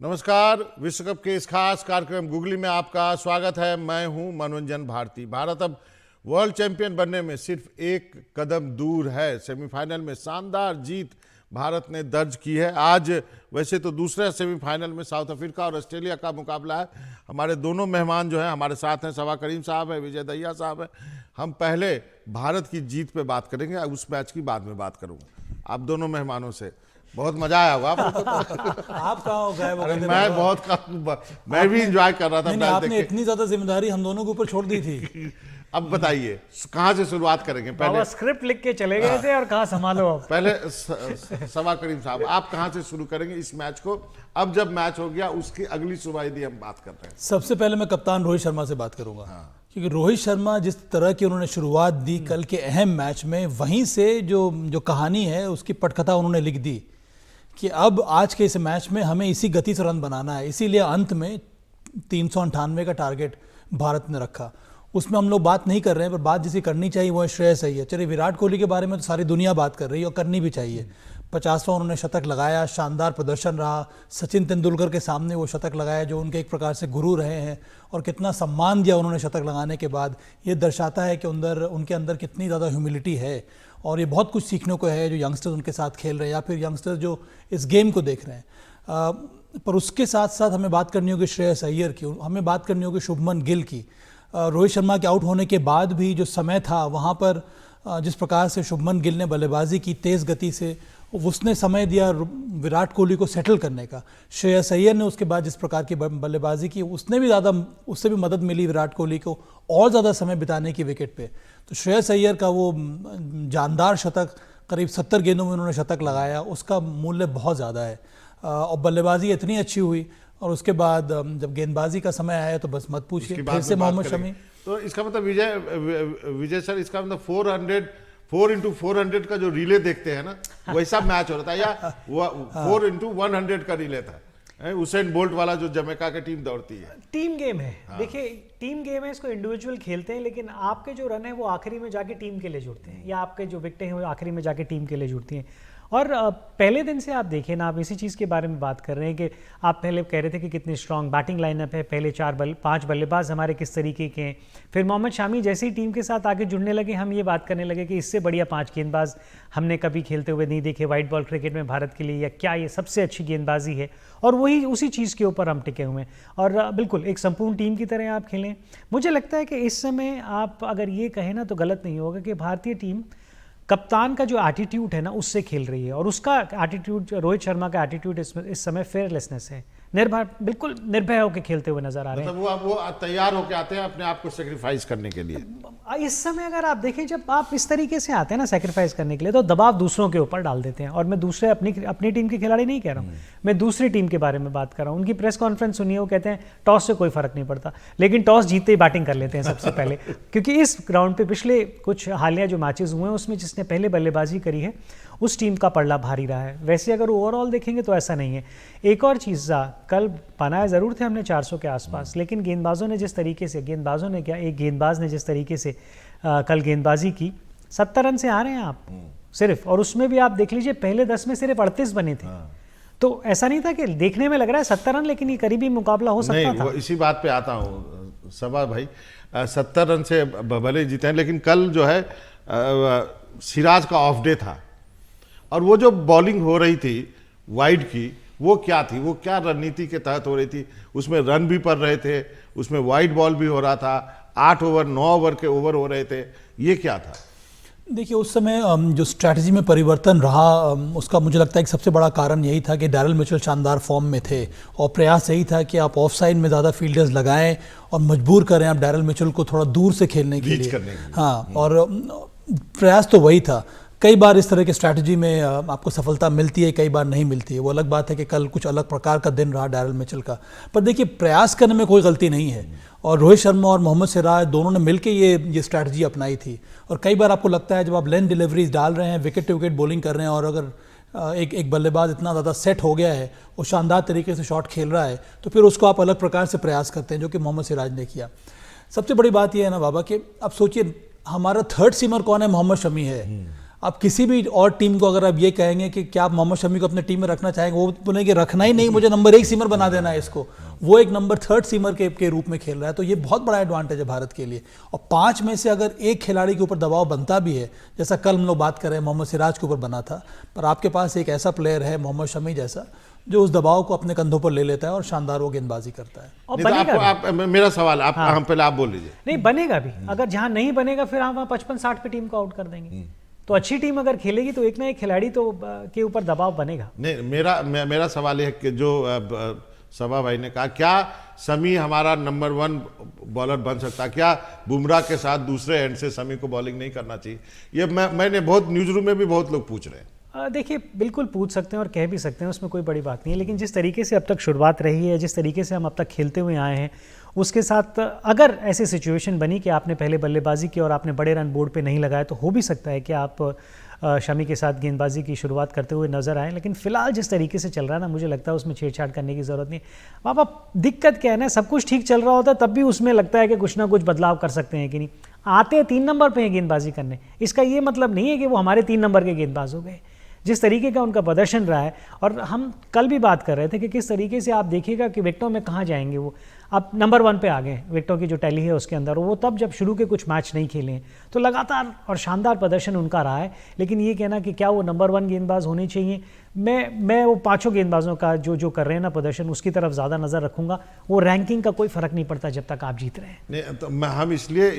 नमस्कार। विश्व कप के इस खास कार्यक्रम गूगली में आपका स्वागत है। मैं हूं मनोरंजन भारती। भारत अब वर्ल्ड चैंपियन बनने में सिर्फ एक कदम दूर है। सेमीफाइनल में शानदार जीत भारत ने दर्ज की है। आज वैसे तो दूसरे सेमीफाइनल में साउथ अफ्रीका और ऑस्ट्रेलिया का मुकाबला है। हमारे दोनों मेहमान जो हैं हमारे साथ हैं, सबा करीम साहब है, विजय दहिया साहब है। हम पहले भारत की जीत पे बात करेंगे, उस मैच की बाद में बात करूंगा। आप दोनों मेहमानों से बहुत मजा आया होगा आपको तो। आप कहाँ हो गए? अरे मैं भी एंजॉय कर रहा था। नहीं, आपने इतनी ज्यादा जिम्मेदारी हम दोनों के ऊपर छोड़ दी थी। अब बताइए कहाँ से शुरुआत करेंगे? पहले स्क्रिप्ट लिख के चले गए थे और कहाँ संभालो अब। पहले सबा करीम साहब, आप कहाँ से शुरू करेंगे इस मैच को? अब जब मैच हो गया उसकी अगली सुबाइदी हम बात करते हैं। सबसे पहले मैं कप्तान रोहित शर्मा से बात करूंगा। क्योंकि रोहित शर्मा जिस तरह की उन्होंने शुरुआत दी कल के अहम मैच में, वहीं से जो कहानी है उसकी पटकथा उन्होंने लिख दी कि अब आज के इस मैच में हमें इसी गति से रन बनाना है। इसीलिए अंत में 398 का टारगेट भारत ने रखा। उसमें हम लोग बात नहीं कर रहे हैं, पर बात जिसे करनी चाहिए वो है श्रेयस अय्यर। चलिए, विराट कोहली के बारे में तो सारी दुनिया बात कर रही है और करनी भी चाहिए। 50वां उन्होंने शतक लगाया, शानदार प्रदर्शन रहा। सचिन तेंदुलकर के सामने वो शतक लगाया जो उनके एक प्रकार से गुरु रहे हैं, और कितना सम्मान दिया उन्होंने शतक लगाने के बाद। ये दर्शाता है कि उनके अंदर कितनी ज़्यादा ह्यूमिलिटी है, और ये बहुत कुछ सीखने को है जो यंगस्टर्स उनके साथ खेल रहे हैं या फिर यंगस्टर्स जो इस गेम को देख रहे हैं। पर उसके साथ साथ हमें बात करनी होगी श्रेयस अय्यर की, हमें बात करनी होगी शुभमन गिल की। रोहित शर्मा के आउट होने के बाद भी जो समय था वहाँ पर जिस प्रकार से शुभमन गिल ने बल्लेबाजी की तेज़ गति से, उसने समय दिया विराट कोहली को सेटल करने का। श्रेयस अय्यर ने उसके बाद जिस प्रकार की बल्लेबाजी की, उससे भी मदद मिली विराट कोहली को और ज़्यादा समय बिताने की विकेट पे। तो श्रेयस अय्यर का वो जानदार शतक, करीब 70 गेंदों में उन्होंने शतक लगाया, उसका मूल्य बहुत ज़्यादा है। और बल्लेबाजी इतनी अच्छी हुई, और उसके बाद जब गेंदबाजी का समय आया तो बस मत पूछिए, फिर से मोहम्मद शमी। तो इसका मतलब विजय सर, इसका मतलब 4x400 का जो रिले देखते हैं ना, वैसा मैच हो रहा था, या 4x100 का रिले था? उसेन बोल्ट वाला जो जमैका की टीम दौड़ती है। टीम गेम है। देखिए, टीम गेम है, इसको इंडिविजुअल खेलते हैं, लेकिन आपके जो रन है वो आखिरी में जाके टीम के लिए जुड़ते हैं, या आपके जो विकेटें हैं वो आखिरी में जाके टीम के लिए जुड़ती हैं। और पहले दिन से आप देखिए ना, आप इसी चीज़ के बारे में बात कर रहे हैं कि आप पहले कह रहे थे कि कितनी स्ट्रांग बैटिंग लाइनअप है, पहले 5 बल्लेबाज हमारे किस तरीके के हैं। फिर मोहम्मद शमी जैसे ही टीम के साथ आगे जुड़ने लगे, हम ये बात करने लगे कि इससे बढ़िया 5 गेंदबाज हमने कभी खेलते हुए नहीं देखे वाइट बॉल क्रिकेट में भारत के लिए, या क्या ये सबसे अच्छी गेंदबाजी है। और वही उसी चीज़ के ऊपर हम टिके हुए हैं, और बिल्कुल एक संपूर्ण टीम की तरह आप खेलें। मुझे लगता है कि इस समय आप अगर ये कहें ना तो गलत नहीं होगा कि भारतीय टीम कप्तान का जो एटीट्यूड है ना उससे खेल रही है, और उसका एटीट्यूड, रोहित शर्मा का एटीट्यूड इस समय फेयरलेसनेस है। बिल्कुल निर्भय होकर खेलते हुए नजर आ रहे हैं। मतलब वो तैयार होकर आते हैं अपने आप को सेक्रीफाइस करने के लिए। इस समय अगर आप देखें, जब आप इस तरीके से आते हैं ना सेक्रीफाइस करने के लिए, तो दबाव दूसरों के ऊपर डाल देते हैं। और मैं दूसरे अपनी टीम के खिलाड़ी नहीं कह रहा हूँ, मैं दूसरी टीम के बारे में बात कर रहा हूँ। उनकी प्रेस कॉन्फ्रेंस सुनिए, वो कहते हैं टॉस से कोई फर्क नहीं पड़ता, लेकिन टॉस जीतते ही बैटिंग कर लेते हैं सबसे पहले। क्योंकि इस ग्राउंड पे पिछले कुछ हालिया जो मैचेस हुए हैं उसमें जिसने पहले बल्लेबाजी करी है उस टीम का पलड़ा भारी रहा है। वैसे अगर ओवरऑल देखेंगे तो ऐसा नहीं है। एक और चीज़, कल बनाए ज़रूर थे हमने 400 के आसपास, लेकिन गेंदबाजों ने जिस तरीके से, गेंदबाजों ने क्या, एक गेंदबाज ने जिस तरीके से कल गेंदबाजी की, 70 रन से आ रहे हैं आप सिर्फ, और उसमें भी आप देख लीजिए पहले 10 में सिर्फ 38 बने थे। तो ऐसा नहीं था कि देखने में लग रहा है 70 रन, लेकिन ये करीबी मुकाबला हो सकता था। इसी बात पे आता हूँ सबा भाई, 70 रन से भले जीते हैं, लेकिन कल जो है सिराज का ऑफ डे था, और वो जो बॉलिंग हो रही थी वाइड की, वो क्या थी, वो क्या रणनीति के तहत हो रही थी? उसमें रन भी पड़ रहे थे, उसमें वाइड बॉल भी हो रहा था, 8 ओवर 9 ओवर के ओवर हो रहे थे, ये क्या था? देखिए, उस समय जो स्ट्रैटेजी में परिवर्तन रहा, उसका मुझे लगता है कि सबसे बड़ा कारण यही था कि डैरल मिचेल शानदार फॉर्म में थे, और प्रयास यही था कि आप ऑफ साइड में ज़्यादा फील्डर्स लगाएं और मजबूर करें आप डैरल मिचेल को थोड़ा दूर से खेलने के लिए। हाँ, और प्रयास तो वही था। कई बार इस तरह की स्ट्रैटेजी में आपको सफलता मिलती है, कई बार नहीं मिलती है। वो अलग बात है कि कल कुछ अलग प्रकार का दिन रहा डैरल मिचेल का। पर देखिए, प्रयास करने में कोई गलती नहीं है, और रोहित शर्मा और मोहम्मद सिराज दोनों ने मिलकर ये स्ट्रैटेजी अपनाई थी। और कई बार आपको लगता है जब आप लेंथ डिलीवरीज डाल रहे हैं, विकेट टू विकेट बॉलिंग कर रहे हैं, और अगर एक बल्लेबाज इतना ज़्यादा सेट हो गया है और शानदार तरीके से शॉट खेल रहा है, तो फिर उसको आप अलग प्रकार से प्रयास करते हैं, जो कि मोहम्मद सिराज ने किया। सबसे बड़ी बात यह है ना बाबा कि अब सोचिए, हमारा थर्ड सीमर कौन है? मोहम्मद शमी है। आप किसी भी और टीम को अगर आप ये कहेंगे कि क्या आप मोहम्मद शमी को अपने टीम में रखना चाहेंगे, वो बोलेंगे रखना ही नहीं, मुझे नंबर 1 सीमर बना देना है इसको। वो एक नंबर 3 सीमर के रूप में खेल रहा है, तो ये बहुत बड़ा एडवांटेज है भारत के लिए। और 5 में से अगर एक खिलाड़ी के ऊपर दबाव बनता भी है, जैसा कल हम लोग बात कर रहे हैं मोहम्मद सिराज के ऊपर बना था, पर आपके पास एक ऐसा प्लेयर है मोहम्मद शमी जैसा जो उस दबाव को अपने कंधों पर ले लेता है और शानदार वो गेंदबाजी करता है। और नहीं तो बनेगा भी। आप मेरा सवाल आप हम पहले आप बोल लीजिए। नहीं बनेगा भी, अगर जहां नहीं बनेगा फिर हम वहाँ 55-60 पे टीम को आउट कर देंगे। तो अच्छी टीम अगर खेलेगी तो एक ना एक खिलाड़ी तो के ऊपर दबाव बनेगा। नहीं मेरा सवाल है कि जो सभा भाई ने कहा, क्या शमी हमारा नंबर 1 बॉलर बन सकता है? क्या बुमराह के साथ दूसरे एंड से शमी को बॉलिंग नहीं करना चाहिए? ये मैंने बहुत न्यूज रूम में भी बहुत लोग पूछ रहे हैं। देखिए बिल्कुल पूछ सकते हैं और कह भी सकते हैं, उसमें कोई बड़ी बात नहीं है, लेकिन जिस तरीके से अब तक शुरुआत रही है, जिस तरीके से हम अब तक खेलते हुए आए हैं, उसके साथ अगर ऐसी सिचुएशन बनी कि आपने पहले बल्लेबाजी की और आपने बड़े रन बोर्ड पे नहीं लगाए, तो हो भी सकता है कि आप शमी के साथ गेंदबाजी की शुरुआत करते हुए नजर आए। लेकिन फिलहाल जिस तरीके से चल रहा है ना, मुझे लगता है उसमें छेड़छाड़ करने की ज़रूरत नहीं। बाबा दिक्कत क्या है ना, सब कुछ ठीक चल रहा होता है तब भी उसमें लगता है कि कुछ ना कुछ बदलाव कर सकते हैं कि नहीं। आते 3 नंबर पे हैं गेंदबाजी करने, इसका ये मतलब नहीं है कि वो हमारे 3 नंबर के गेंदबाज हो गए। जिस तरीके का उनका प्रदर्शन रहा है, और हम कल भी बात कर रहे थे कि किस तरीके से आप देखिएगा कि विकेटों में कहाँ जाएंगे वो। अब नंबर 1 पे आ गए विकेटों की जो टैली है उसके अंदर, वो तब जब शुरू के कुछ मैच नहीं खेले हैं, तो लगातार और शानदार प्रदर्शन उनका रहा है। लेकिन ये कहना कि क्या वो नंबर 1 गेंदबाज होने चाहिए, मैं वो 5 गेंदबाजों का जो कर रहे हैं ना प्रदर्शन, उसकी तरफ ज़्यादा नज़र रखूंगा। वो रैंकिंग का कोई फ़र्क नहीं पड़ता जब तक आप जीत रहे हैं। नहीं तो हम इसलिए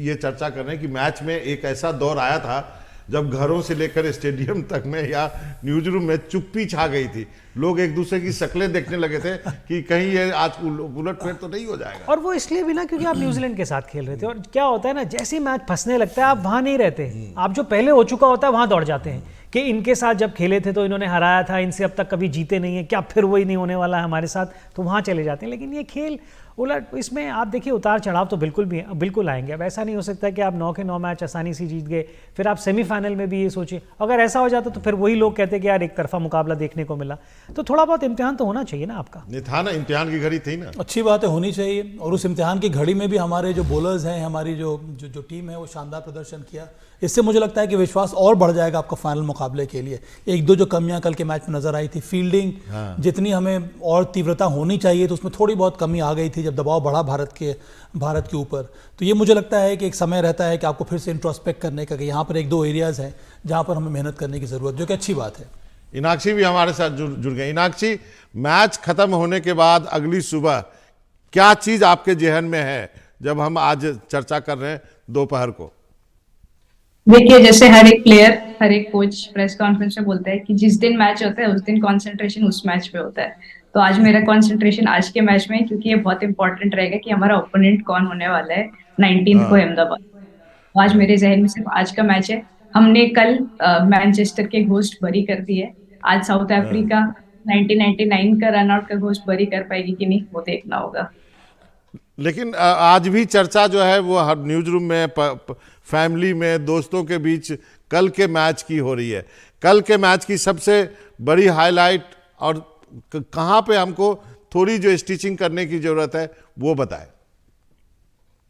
ये चर्चा कर रहे हैं कि मैच में एक ऐसा दौर आया था जब घरों से लेकर स्टेडियम तक में या न्यूज रूम में चुप्पी छा गई थी। लोग एक दूसरे की शक्लें देखने लगे थे कि कहीं ये आज उलटफेर तो नहीं हो जाएगा। और वो इसलिए भी ना क्योंकि आप न्यूजीलैंड के साथ खेल रहे थे, और क्या होता है ना, जैसे ही मैच फंसने लगता है आप वहां नहीं रहते, आप जो पहले हो चुका होता है वहां दौड़ जाते हैं कि इनके साथ जब खेले थे तो इन्होंने हराया था, इनसे अब तक कभी जीते नहीं है, क्या फिर वही नहीं होने वाला है हमारे साथ, तो वहां चले जाते हैं। लेकिन ये खेल उलट, इसमें आप देखिए उतार चढ़ाव तो बिल्कुल आएंगे। अब ऐसा नहीं हो सकता कि आप 9 के 9 मैच आसानी से जीत गए, फिर आप सेमीफाइनल में भी ये सोचिए। अगर ऐसा हो जाता तो फिर वही लोग कहते कि यार एक तरफा मुकाबला देखने को मिला। तो थोड़ा बहुत इम्तिहान तो होना चाहिए ना आपका। नहीं था ना, इम्तिहान की घड़ी थी ना। अच्छी बात है, होनी चाहिए। और उस इम्तिहान की घड़ी में भी हमारे जो बॉलर्स हैं, हमारी जो टीम है, वो शानदार प्रदर्शन किया। इससे मुझे लगता है कि विश्वास और बढ़ जाएगा आपका फाइनल मुकाबले के लिए। 1-2 जो कमियां कल के मैच में नजर आई थी, फील्डिंग जितनी हमें और तीव्रता होनी चाहिए तो उसमें थोड़ी बहुत कमी आ गई थी जब दबाव बढ़ा भारत के ऊपर। तो ये मुझे लगता है कि एक समय रहता है कि आपको फिर से इंट्रोस्पेक्ट करने का, कि यहाँ पर 1-2 एरियाज हैं जहाँ पर हमें मेहनत करने की ज़रूरत, जो कि अच्छी बात है। इनाक्षी भी हमारे साथ जुड़ गए। इनाक्षी, मैच खत्म होने के बाद अगली सुबह क्या चीज आपके जहन में है जब हम आज चर्चा कर रहे हैं दोपहर को? देखिए, जैसे हर एक प्लेयर, हर एक कोच प्रेस कॉन्फ्रेंस में बोलता है कि जिस दिन मैच होता है उस दिन कंसंट्रेशन उस मैच पे होता है। तो आज मेरा कंसंट्रेशन आज के मैच में है, क्योंकि ये बहुत इंपॉर्टेंट रहेगा कि हमारा ओपोनेंट कौन होने वाला है 19 को अहमदाबाद। आज मेरे जहन में सिर्फ आज का मैच है। हमने कल मैनचेस्टर के घोस्ट बरी कर दिए, आज साउथ अफ्रीका 1999 का रन आउट का घोस्ट बरी कर पाएगी कि नहीं, वो देखना होगा। लेकिन आज भी चर्चा जो है वो हर न्यूज रूम में, फैमिली में, दोस्तों के बीच कल के मैच की हो रही है। कल के मैच की सबसे बड़ी हाईलाइट और कहाँ पे हमको थोड़ी जो स्टिचिंग करने की जरूरत है वो बताएं।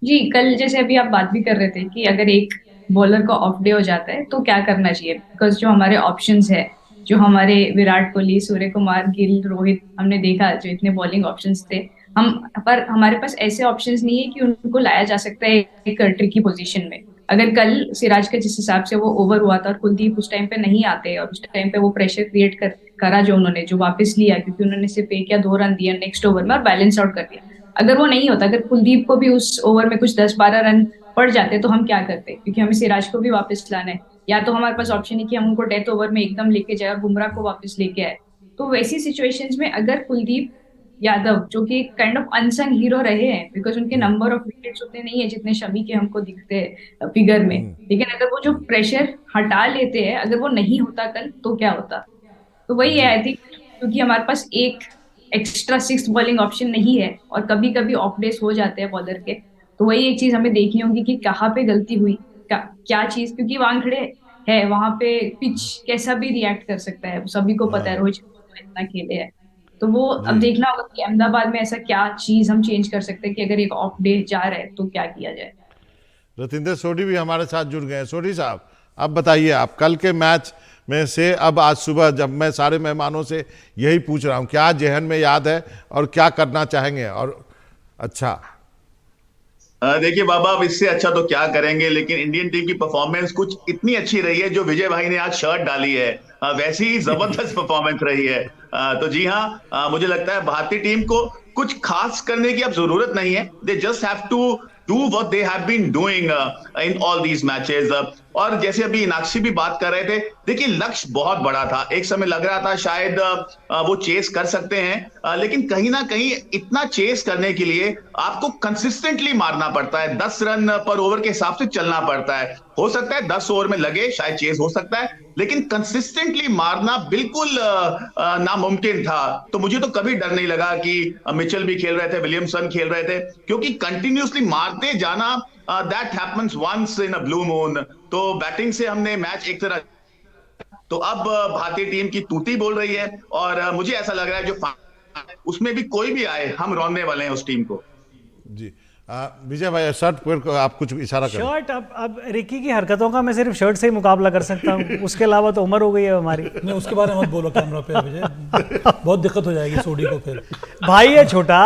जी, कल जैसे अभी आप बात भी कर रहे थे कि अगर एक बॉलर का ऑफ डे हो जाता है तो क्या करना चाहिए, बिकॉज जो हमारे ऑप्शंस है, जो हमारे विराट कोहली, सूर्य कुमार, गिल, रोहित, हमने देखा जो इतने बॉलिंग ऑप्शंस थे, पर हमारे पास ऐसे ऑप्शंस नहीं है कि उनको लाया जा सकता है एक ट्रिकी पोजीशन में। अगर कल सिराज का जिस हिसाब से वो ओवर हुआ था और कुलदीप उस टाइम पे नहीं आते और उस टाइम पे वो प्रेशर क्रिएट करा जो उन्होंने, जो वापस लिया, क्योंकि उन्होंने सिर्फ 1 या 2 रन दिया नेक्स्ट ओवर में और बैलेंस आउट कर दिया। अगर वो नहीं होता, अगर कुलदीप को भी उस ओवर में कुछ 10-12 रन पड़ जाते तो हम क्या करते, क्योंकि हमें सिराज को भी वापस लाना है। या तो हमारे पास ऑप्शन है कि हम उनको डेथ ओवर में एकदम लेके जाए और बुमराह को वापस लेके आए। तो वैसी सिचुएशंस में अगर कुलदीप यादव, जो कि काइंड ऑफ अनसंग हीरो रहे हैं, बिकॉज उनके नंबर ऑफ विकेट्स उतने नहीं है जितने शमी के हमको दिखते हैं फिगर में, लेकिन अगर वो जो प्रेशर हटा लेते हैं, अगर वो नहीं होता कल तो क्या होता। तो वही है, आई थिंक, क्योंकि हमारे पास एक एक्स्ट्रा 6th बॉलिंग ऑप्शन नहीं है और कभी कभी ऑफ डेज हो जाते हैं बॉलर के, तो वही एक चीज हमें देखनी होगी कि कहाँ पे गलती हुई, क्या चीज, क्योंकि वानखेड़े है, वहां पे पिच कैसा भी रिएक्ट कर सकता है, सभी को पता है, रोहित शर्मा इतना खेले है। तो वो अब देखना होगा कि अहमदाबाद में ऐसा क्या चीज हम चेंज कर सकते हैं कि अगर एक ऑफ डे जा रहा है तो क्या किया जाए। रतिंदर सोढ़ी भी हमारे साथ जुड़ गए। सोढ़ी साहब, अब बताइए आप कल के मैच में से, अब आज सुबह जब मैं सारे मेहमानों से यही पूछ रहा हूं, क्या जेहन में याद है और क्या करना चाहेंगे? और अच्छा देखिए बाबा, अब इससे अच्छा तो क्या करेंगे, लेकिन इंडियन टीम की परफॉर्मेंस कुछ इतनी अच्छी रही है, जो विजय भाई ने आज शर्ट डाली है वैसी ही जबरदस्त परफॉर्मेंस रही है। तो जी हाँ, मुझे लगता है भारतीय टीम को कुछ खास करने की अब जरूरत नहीं है। They just have to do what they have been doing in all these matches. और जैसे अभी इनाक्षी भी बात कर रहे थे, देखिए लक्ष्य बहुत बड़ा था, एक समय लग रहा था शायद वो चेस कर सकते हैं, लेकिन कहीं ना कहीं इतना चेस करने के लिए आपको कंसिस्टेंटली मारना पड़ता है, 10 रन पर ओवर के हिसाब से चलना पड़ता है। हो सकता है 10 ओवर में लगे शायद चेस हो सकता है, लेकिन कंसिस्टेंटली मारना बिल्कुल नामुमकिन था। तो मुझे तो कभी डर नहीं लगा कि मिचेल भी खेल रहे थे, विलियमसन खेल रहे थे, क्योंकि कंटिन्यूअसली मारते जाना, that happens once in a blue moon. तो बैटिंग से हमने मैच एक तरह, तो अब भारतीय टीम की तूती बोल रही है, और मुझे ऐसा लग रहा है जो उसमें भी कोई भी आए, हम रोने वाले हैं उस टीम को। जी विजय भाई, शर्ट पर आप कुछ इशारा करें। शर्ट, अब रिकी की हरकतों का मैं सिर्फ शर्ट से ही मुकाबला कर सकता हूँ, उसके अलावा तो उम्र हो गई है हमारी। नहीं, उसके बारे में मत बोलो कैमरा पे विजय, बहुत दिक्कत हो जाएगी सोडी को फिर। भाई है छोटा।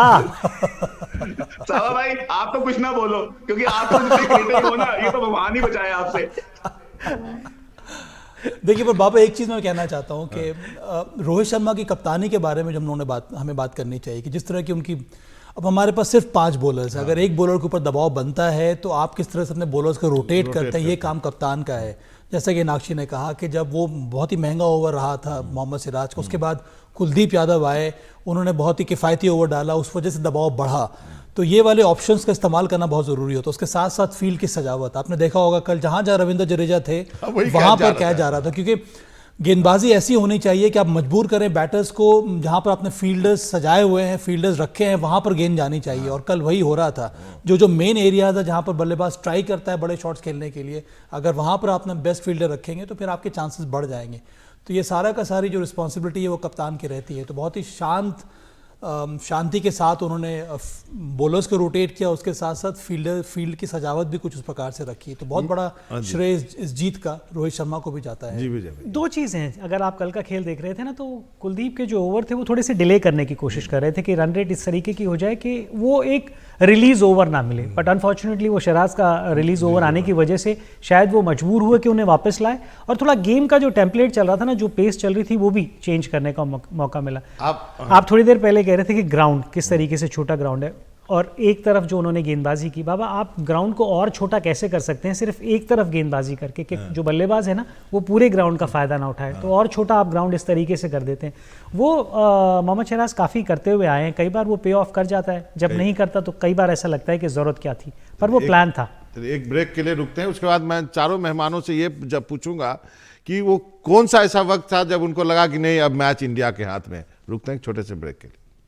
सावा भाई, आप तो कुछ ना बोलो, क्योंकि आप तो जितने क्रिकेटर हो ना, ये तो भगवान ही बचाए आपसे। देखिए, पर बाबा एक चीज़ मैं कहना चाहता हूँ कि रोहित शर्मा की कप्तानी के बारे में जब उन्होंने हमें बात करनी चाहिए कि जिस तरह की उनकी, अब हमारे पास सिर्फ 5 बॉलर्स हैं, अगर एक बॉलर के ऊपर दबाव बनता है तो आप किस तरह से अपने बॉलर्स को रोटेट करते हैं, ये काम कप्तान का है। जैसा कि नाक्षी ने कहा कि जब वो बहुत ही महंगा ओवर रहा था मोहम्मद सिराज का, उसके बाद कुलदीप यादव आए, उन्होंने बहुत ही किफ़ायती ओवर डाला, उस वजह से दबाव बढ़ा। तो ये वाले ऑप्शंस का इस्तेमाल करना बहुत ज़रूरी होता है। उसके साथ साथ फील्ड की सजावट, आपने देखा होगा कल जहाँ जहाँ रविंद्र जडेजा थे वहाँ पर क्या जा रहा था, क्योंकि गेंदबाजी ऐसी होनी चाहिए कि आप मजबूर करें बैटर्स को, जहां पर आपने फील्डर्स सजाए हुए हैं, फील्डर्स रखे हैं, वहां पर गेंद जानी चाहिए। और कल वही हो रहा था, जो मेन एरियाज है जहां पर बल्लेबाज ट्राई करता है बड़े शॉट्स खेलने के लिए, अगर वहां पर आपने बेस्ट फील्डर रखेंगे तो फिर आपके चांसेस बढ़ जाएंगे। तो ये सारा का सारी जो रिस्पॉन्सिबिलिटी है वो कप्तान की रहती है। तो बहुत ही शांति के साथ उन्होंने बॉलर्स को रोटेट किया, उसके साथ साथ फील्ड की सजावट भी कुछ उस प्रकार से रखी। तो बहुत बड़ा श्रेय इस जीत का रोहित शर्मा को भी जाता है। जी विजय भाई, 2 चीज़ें हैं, अगर आप कल का खेल देख रहे थे ना, तो कुलदीप के जो ओवर थे वो थोड़े से डिले करने की कोशिश कर रहे थे कि रन रेट इस तरीके की हो जाए कि वो एक रिलीज ओवर ना मिले, बट अनफॉर्चुनेटली वो शराज का रिलीज ओवर आने की वजह से शायद वो मजबूर हुए कि उन्हें वापस लाए, और थोड़ा गेम का जो टेम्पलेट चल रहा था ना, जो पेस चल रही थी, वो भी चेंज करने का मौका मिला। आप थोड़ी देर पहले कह रहे थे कि ग्राउंड किस तरीके से छोटा ग्राउंड है, और एक तरफ जो उन्होंने गेंदबाजी की, बाबा आप ग्राउंड को और छोटा कैसे कर सकते हैं सिर्फ एक तरफ गेंदबाजी करके, कि जो बल्लेबाज है ना वो पूरे ग्राउंड का फायदा ना उठाए, तो और छोटा आप ग्राउंड इस तरीके से कर देते हैं। वो मोहम्मद शहराज काफ़ी करते हुए आए हैं, कई बार वो पे ऑफ कर जाता है, जब नहीं करता तो कई बार ऐसा लगता है कि ज़रूरत क्या थी, पर वो प्लान था। एक ब्रेक के लिए रुकते हैं, उसके बाद मैं चारों मेहमानों से ये जब पूछूंगा कि वो कौन सा ऐसा वक्त था जब उनको लगा कि नहीं अब मैच इंडिया के हाथ में। रुकते हैं छोटे से ब्रेक के लिए।